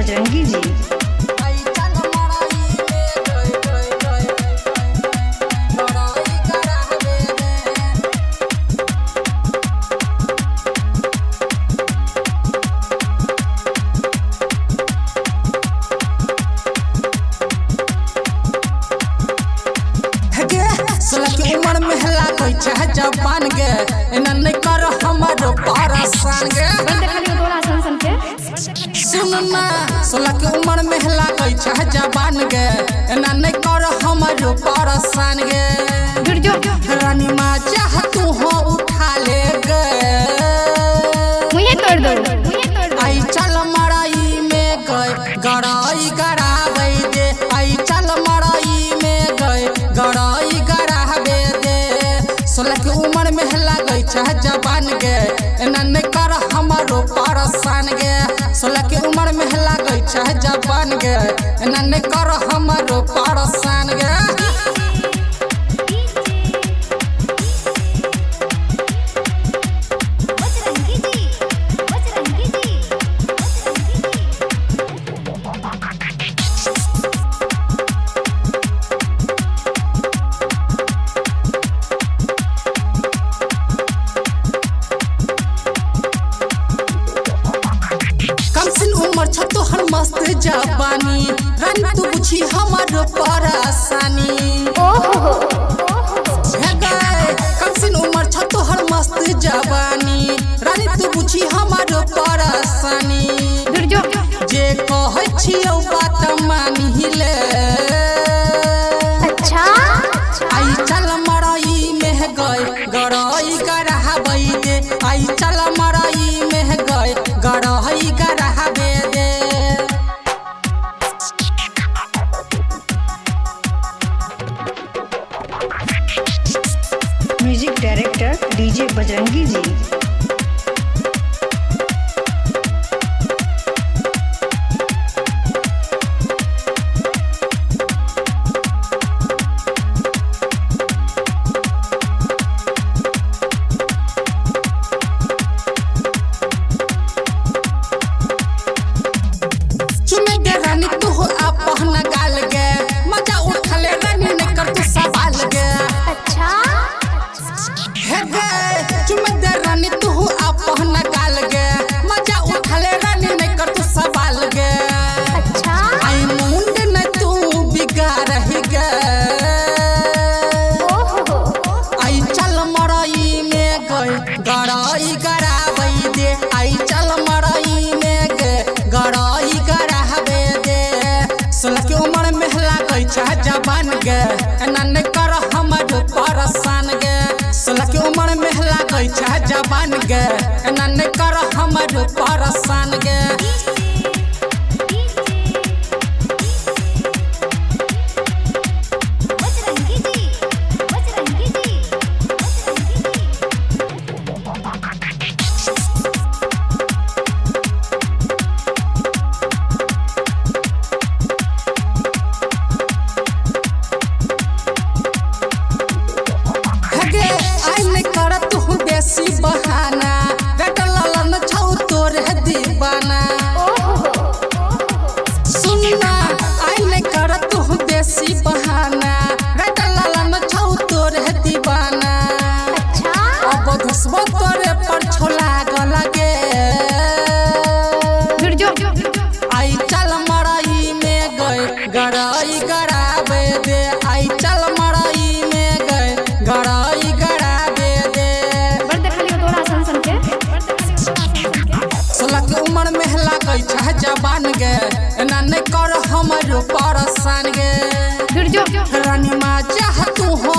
बजरंगी जी। उमर में हला कोई चाहे जबान गे इना नहीं कर हमारो पारसान गे सुनना 16 के उमर में हला कोई चाहे जबान गे इना नहीं कर हमारो पारसान गे रानी माँ चाह तू हो उठा ले गे मुझे तोड़ दो आई चल मड़ाई में गए गड़ाई गड़ावे दे आई चल मड़ाई में गए गड़ाई गड़ावे दे 16 के उमर में हला गई चाहे जबान गे एना नहीं कर हमारो पारसान गे 16 के उमर में हला गई चाहे जबान गे एना नहीं कर हमारो पारसान गे उमर छ तोहर मस्त जवानी रानी तू बुझी हमार परेशानी कमसिन उमर छ तोहर मस्त जवानी रानी तू बुझी हमार परेशानी जे कहै छियौ बात मानी ले अच्छा आई चल मड़ई में गए गड़ई गड़ाबै दे आई चल मड़ई में गए गड़ई गड़ाबै दे म्यूजिक डायरेक्टर डीजे बजरंगी जी। रानी तू अपना गाल गे मजा उठले रानी ने कर तू सवाल गे अच्छा हे गे चुमे दे रानी तू अपना गाल गे मजा उठले रानी ने कर तू सवाल गे अच्छा आई मुंड ने तू बिगाड़ ही गे आई चल मड़ई में गए गड़ई गड़ाबै दे आई चल मड़ई में गे गड़ई गड़ाबै दे 16 के उमर में हला गई चाहे जबान गे एना नहीं कर हमारो परेशान गे 16 के उमर में हला गई चाहे जबान गे एना नहीं कर हमारो परेशान गे देसी बहाना गटल छौ तोर दीवाना सुनना आई नहीं कर तू देसी बहाना गटल छौ तोर दीवाना अब घुसबो तोरे पर छोला गलगे आई चल मड़ई में गए गड़ई गड़ाबै दे आई चल मड़ई में गए गड़ई गड़ाबै दे 16 के उमर में हला गई चाहे जबान गे एना नहीं कर हमारो परेशान गे रानी माँ चाह तू हो